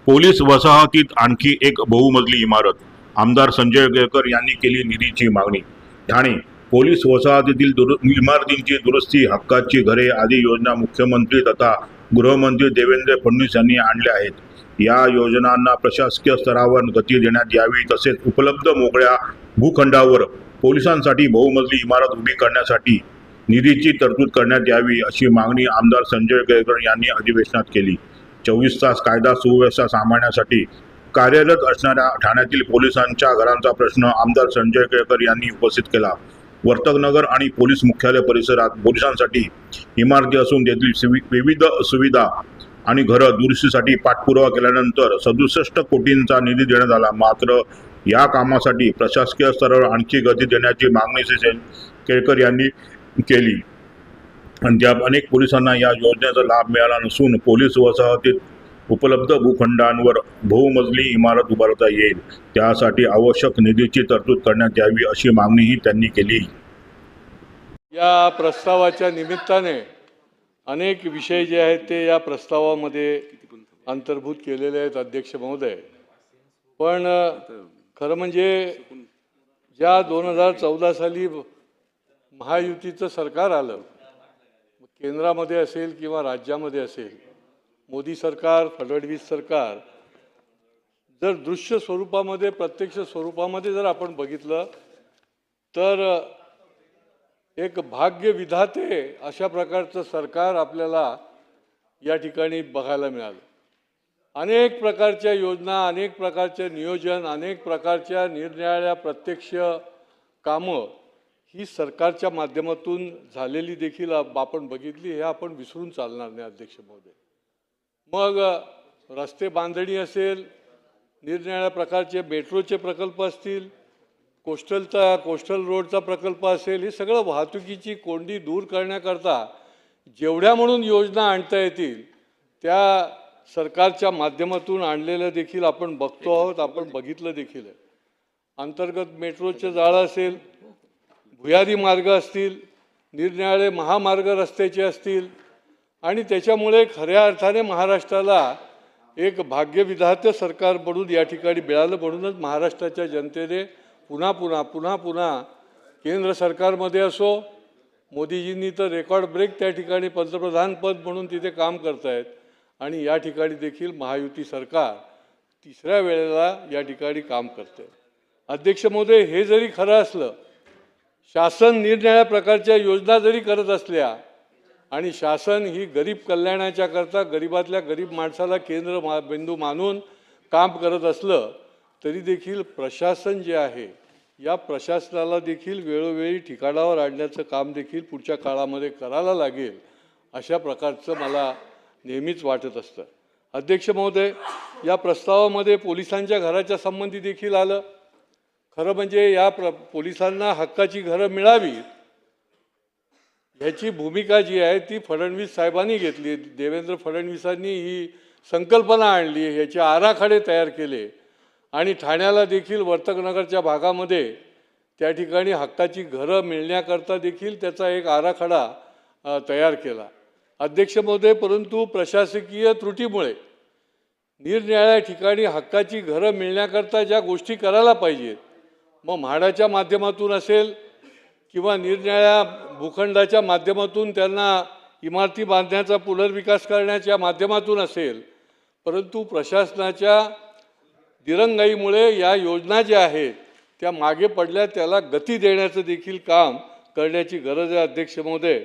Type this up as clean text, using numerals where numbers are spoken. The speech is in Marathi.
पोलीस वसाहतीत आणखी एक बहुमजली इमारत. आमदार संजय केळकर यांनी केली निधीची मागणी. ठाणे पोलीस वसाहतीतील इमारतींची दुरुस्ती, हक्काची घरे आदी योजना मुख्यमंत्री तथा गृहमंत्री देवेंद्र फडणवीस यांनी आणल्या आहेत. या योजनांना प्रशासकीय स्तरावर गती देण्यात यावी, तसेच उपलब्ध मोकळ्या भूखंडावर पोलिसांसाठी बहुमजली इमारत उभी करण्यासाठी निधीची तरतूद करण्यात यावी, अशी मागणी आमदार संजय केळकर यांनी अधिवेशनात केली. 24 तास कायदा सुव्यवस्था सांभाळण्यासाठी कार्यरत असणाऱ्या ठाण्यातील पोलिसांच्या घरांचा प्रश्न आमदार संजय केळकर यांनी उपस्थित केला. वर्तकनगर आणि पोलीस मुख्यालय परिसरात पोलिसांसाठी इमारती असून तेथील विविध सुविधा आणि घरं दुरुस्तीसाठी पाठपुरावा केल्यानंतर 67 कोटींचा निधी देण्यात आला. मात्र या कामासाठी प्रशासकीय स्तरावर आणखी गती देण्याची मागणी केळकर यांनी केली. अद्याप अनेक पोलिसांना या योजनेचा लाभ मिळाला नसून पोलीस वसाहतीत उपलब्ध भूखंडांवर बहुमजली इमारत उभारता येईल, त्यासाठी आवश्यक निधीची तरतूद करण्यात यावी, अशी मागणीही त्यांनी केली. या प्रस्तावाच्या निमित्ताने अनेक विषय जे आहेत ते या प्रस्तावामध्ये अंतर्भूत केलेले आहेत अध्यक्ष महोदय. पण खरं म्हणजे ज्या 2014 साली महायुतीचं सरकार आलं, केंद्रामध्ये असेल किंवा राज्यामध्ये असेल, मोदी सरकार, फडणवीस सरकार, जर दृश्य स्वरूपामध्ये, प्रत्यक्ष स्वरूपामध्ये जर आपण बघितलं तर एक भाग्य विधाते अशा प्रकारचं सरकार आपल्याला या ठिकाणी बघायला मिळालं. अनेक प्रकारच्या योजना, अनेक प्रकारचे नियोजन, अनेक प्रकारच्या निरनिराळ्या प्रत्यक्ष कामं ही सरकारच्या माध्यमातून झालेली देखील आपण बघितली. हे आपण विसरून चालणार नाही अध्यक्ष महोदय. मग रस्ते बांधणी असेल, निरनिराळ्या प्रकारचे मेट्रोचे प्रकल्प असतील, कोस्टल रोडचा प्रकल्प असेल, हे सगळं वाहतुकीची कोंडी दूर करण्याकरता जेवढ्या म्हणून योजना आणता येतील त्या सरकारच्या माध्यमातून आणलेलं देखील आपण बघतो आहोत, आपण बघितलं देखील आहे. अंतर्गत मेट्रोचे जाळं असेल, भुयारी मार्ग असतील, निरनिराळे महामार्ग रस्त्याचे असतील, आणि त्याच्यामुळे खऱ्या अर्थाने महाराष्ट्राला एक भाग्यविधाते सरकार बनून या ठिकाणी मिळालं. म्हणूनच महाराष्ट्राच्या जनतेने पुन्हा पुन्हा केंद्र सरकारमध्ये असो, मोदीजींनी तर रेकॉर्ड ब्रेक त्या ठिकाणी पंतप्रधान पद म्हणून तिथे काम करतायत, आणि या ठिकाणी देखील महायुती सरकार तिसऱ्या वेळेला या ठिकाणी काम करते. अध्यक्ष महोदय, हे जरी खरं असलं, शासन निरनिराळ्या प्रकारच्या योजना जरी करत असल्या आणि शासन ही गरीब कल्याणाच्या करता गरिबातल्या गरीब माणसाला केंद्र बिंदू मानून काम करत असलं, तरी देखील प्रशासन जे आहे, या प्रशासनाला देखील वेळोवेळी ठिकाणावर आणण्याचं काम देखील पुढच्या काळामध्ये करायला लागेल, अशा प्रकारचं मला नेहमीच वाटत असतं. अध्यक्ष महोदय, या प्रस्तावामध्ये पोलिसांच्या घराच्या संबंधी देखील आलं. खरं म्हणजे या पोलिसांना हक्काची घरं मिळावी ह्याची भूमिका जी आहे ती फडणवीस साहेबांनी घेतली. देवेंद्र फडणवीसांनी ही संकल्पना आणली, ह्याचे आराखडे तयार केले, आणि ठाण्याला देखील वर्तकनगरच्या भागामध्ये त्या ठिकाणी हक्काची घरं मिळण्याकरता देखील त्याचा एक आराखडा तयार केला. अध्यक्ष महोदय, परंतु प्रशासकीय त्रुटीमुळे निरनिराळ्या ठिकाणी हक्काची घरं मिळण्याकरता ज्या गोष्टी करायला पाहिजेत, मग म्हाडाच्या माध्यमातून असेल किंवा निरनिराळ्या भूखंडाच्या माध्यमातून त्यांना इमारती बांधण्याचा पुनर्विकास करण्याच्या माध्यमातून असेल, परंतु प्रशासनाच्या दिरंगाईमुळे या योजना ज्या आहेत त्या मागे पडल्या. त्याला गती देण्याचं देखील काम करण्याची गरज आहे. अध्यक्ष महोदय,